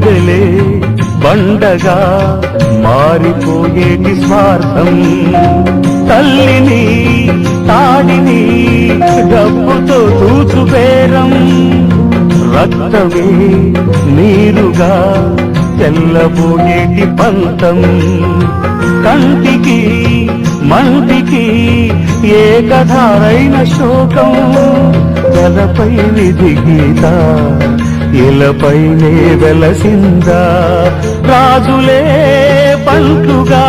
గుండెలే బండగా మారిపోయేటి స్వార్థం, తల్లిని తాడిని డబ్బుతో తూచుబేరం, రక్తమే నీరుగా తెల్లబోయేటి పంతం, కంటికి మంటికి ఏకధారైన శోకం, తలపై విధి గీత ఇలపైనే వెలసిందా, రాజులే పంటుగా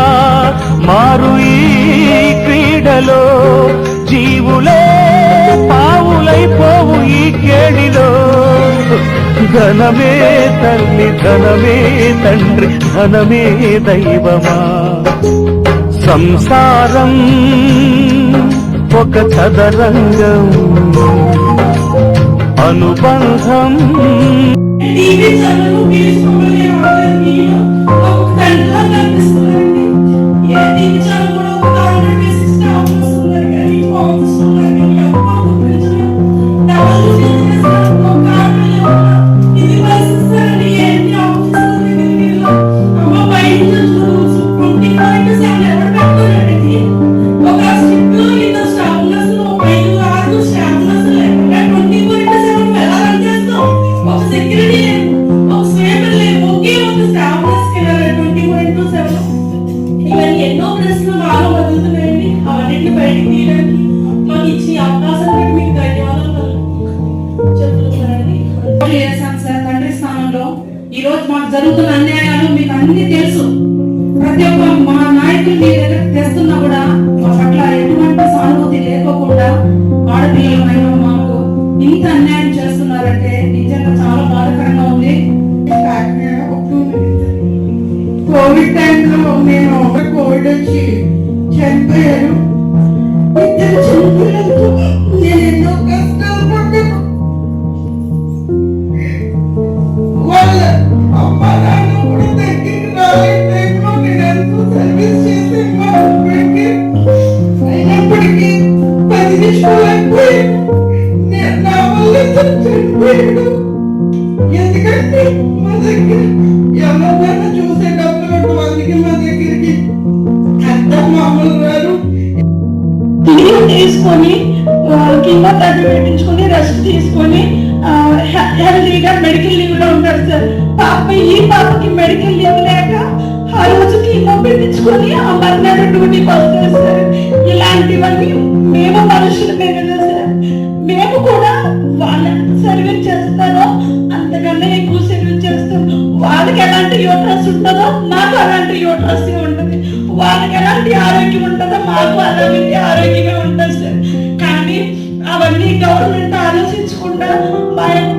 మారు ఈ క్రీడలో, జీవులే పావులైపోవు ఈ కేడిలో, ధనమే తల్లి ధనమే తండ్రి ధనమే దైవమా, సంసారం ఒక చదరంగం, అనుబంధం ఎన్నో ప్రశ్నలు బాగా బతుకుతున్నాయండి. అవన్నింటిని బయటికి తీయడానికి మాకు ఇచ్చిన అవకాశాన్ని మీకు ధన్యవాదాలు చెప్తున్నానండి. సార్ తండ్రి స్థానంలో ఈ రోజు మాకు జరుగుతున్న అన్యాయాలు మీకు అన్ని తెలుసు. ప్రతి ఒక్క మా నాయకులు మీ దగ్గర తెస్తున్నా కూడా మా పట్ల ఎటువంటి సానుభూతి లేకోకుండా ఆడపిల్లలమైన మాకు ఇంత అన్యాయం చేస్తున్నారంటే నిజంగా చాలా బాధాకరంగా ఉంది. కోవిడ్ టైంలో నేను కోవిడ్ వచ్చి చనిపోయాను. ఇద్దరు చనిపోయారు. నేను ఎన్నో కష్టాలు పడ్డాను. వాళ్ళ అమ్మ నాన్న కూడా దగ్గరికి రాలేని టైంలో నేను ఎంతో సర్వీస్ చేసి మా హస్బెండ్కి అయినప్పటికీ 10 నిమిషాలు అయిపోయాను. నేను నా వల్ల చనిపోయాడు. ఎందుకంటే మా దగ్గర ఎవరినైనా చూసే డబ్బులు అందుకే మా దగ్గరికి అత్త మామూలు గారు లీవ్ తీసుకొని కింద తగ్గి పెట్టించుకొని రెస్ట్ తీసుకొని హెల్దీగా మెడికల్ లీవ్ లో ఉంటారు సార్. ఈ పాపకి మెడికల్ లీవ్ లేక ఆ రోజు కింద పెట్టించుకొని ఆ మర్నాడు డ్యూటీకి వస్తారు సార్. ఇలాంటివన్నీ మేము మనుషులమే కదా సార్. మేము కూడా వాళ్ళు ఎంత సర్వీస్ చేస్తారో అంతకన్నా ఎక్కువ సర్వీస్ చేస్తాం. వాళ్ళకి ఎలాంటి యూట్రస్ ఉంటుందో మాకు అలాంటి యూట్రస్ ఉంటుంది. వాళ్ళకి ఎలాంటి ఆరోగ్యం ఉంటుందో మాకు అలాంటి ఆరోగ్యమే ఉంటుంది సార్. కానీ అవన్నీ గవర్నమెంట్ ఆలోచించకుండా మా యొక్క